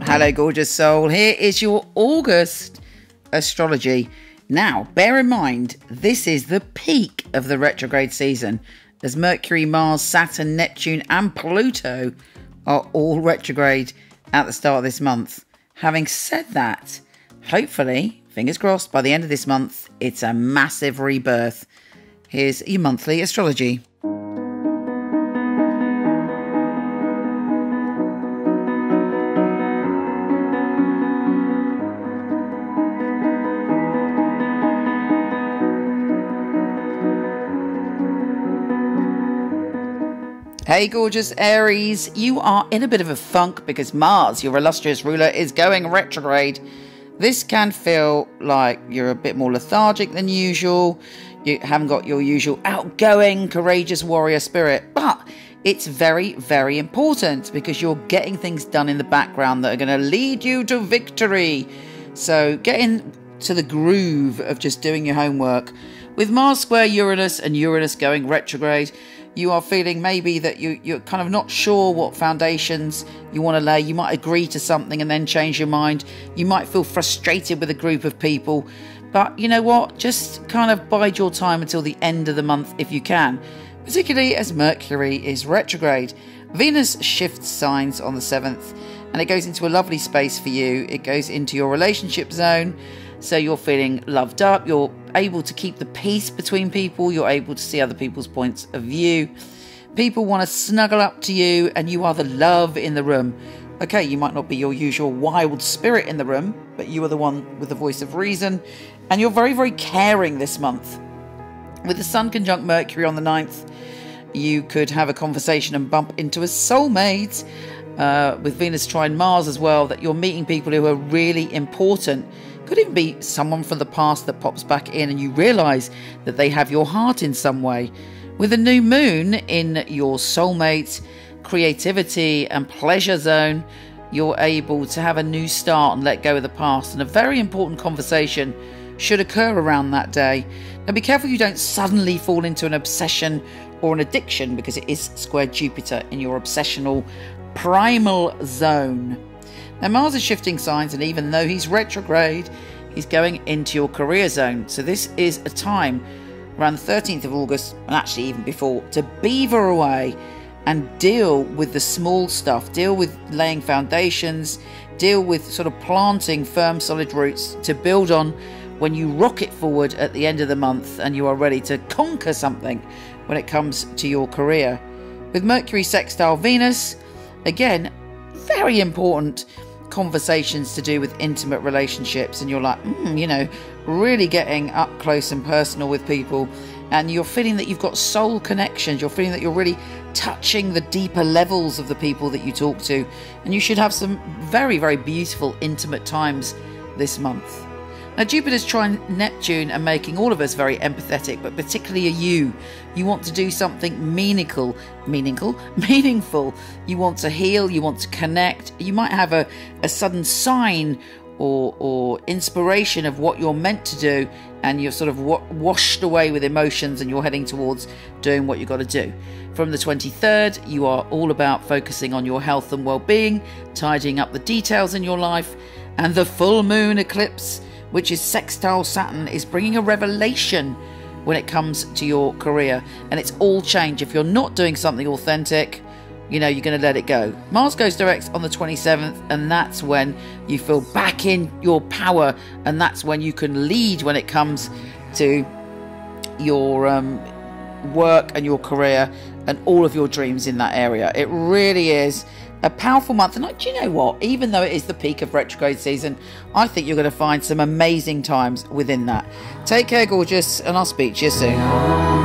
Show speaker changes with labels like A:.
A: Hello, gorgeous soul. Here is your August astrology. Now, bear in mind, this is the peak of the retrograde season, as Mercury, Mars, Saturn, Neptune and Pluto are all retrograde at the start of this month. Having said that, hopefully, fingers crossed, by the end of this month, it's a massive rebirth. Here's your monthly astrology. Hey gorgeous Aries, you are in a bit of a funk because Mars, your illustrious ruler, is going retrograde. This can feel like you're a bit more lethargic than usual. You haven't got your usual outgoing, courageous warrior spirit. But it's very, very important because you're getting things done in the background that are going to lead you to victory. So get into the groove of just doing your homework. With Mars square Uranus and Uranus going retrograde, you are feeling maybe that you're kind of not sure what foundations you want to lay. You might agree to something and then change your mind. You might feel frustrated with a group of people. But you know what? Just kind of bide your time until the end of the month if you can. Particularly as Mercury is retrograde. Venus shifts signs on the 7th and it goes into a lovely space for you. It goes into your relationship zone. So you're feeling loved up, you're able to keep the peace between people, you're able to see other people's points of view. People want to snuggle up to you and you are the love in the room. Okay, you might not be your usual wild spirit in the room, but you are the one with the voice of reason. And you're very, very caring this month. With the Sun conjunct Mercury on the 9th, you could have a conversation and bump into a soulmate. With Venus trine Mars as well, that you're meeting people who are really important. Could even be someone from the past that pops back in and you realise that they have your heart in some way. With a new moon in your soulmate, creativity and pleasure zone, you're able to have a new start and let go of the past. And a very important conversation should occur around that day. Now be careful you don't suddenly fall into an obsession or an addiction because it is square Jupiter in your obsessional primal zone. Now Mars is shifting signs and even though he's retrograde, he's going into your career zone. So this is a time around the 13th of August, and actually even before, to beaver away and deal with the small stuff, deal with laying foundations, deal with sort of planting firm solid roots to build on when you rocket forward at the end of the month and you are ready to conquer something when it comes to your career. With Mercury sextile Venus, again, very important conversations to do with intimate relationships, and you're like, you know, really getting up close and personal with people, and you're feeling that you've got soul connections, you're feeling that you're really touching the deeper levels of the people that you talk to, and you should have some very, very beautiful intimate times this month. Now Jupiter's trine Neptune and making all of us very empathetic, but particularly you. You want to do something meaningful. You want to heal, you want to connect. You might have a sudden sign or inspiration of what you're meant to do, and you're sort of washed away with emotions and you're heading towards doing what you've got to do. From the 23rd, you are all about focusing on your health and well-being, tidying up the details in your life, and the full moon eclipse, which is sextile Saturn, is bringing a revelation when it comes to your career. And it's all change. If you're not doing something authentic, you know, you're going to let it go. Mars goes direct on the 27th, and that's when you feel back in your power, and that's when you can lead when it comes to your work and your career and all of your dreams in that area. It really is a powerful month. And do you know what? Even though it is the peak of retrograde season, I think you're going to find some amazing times within that. Take care, gorgeous, and I'll speak to you soon.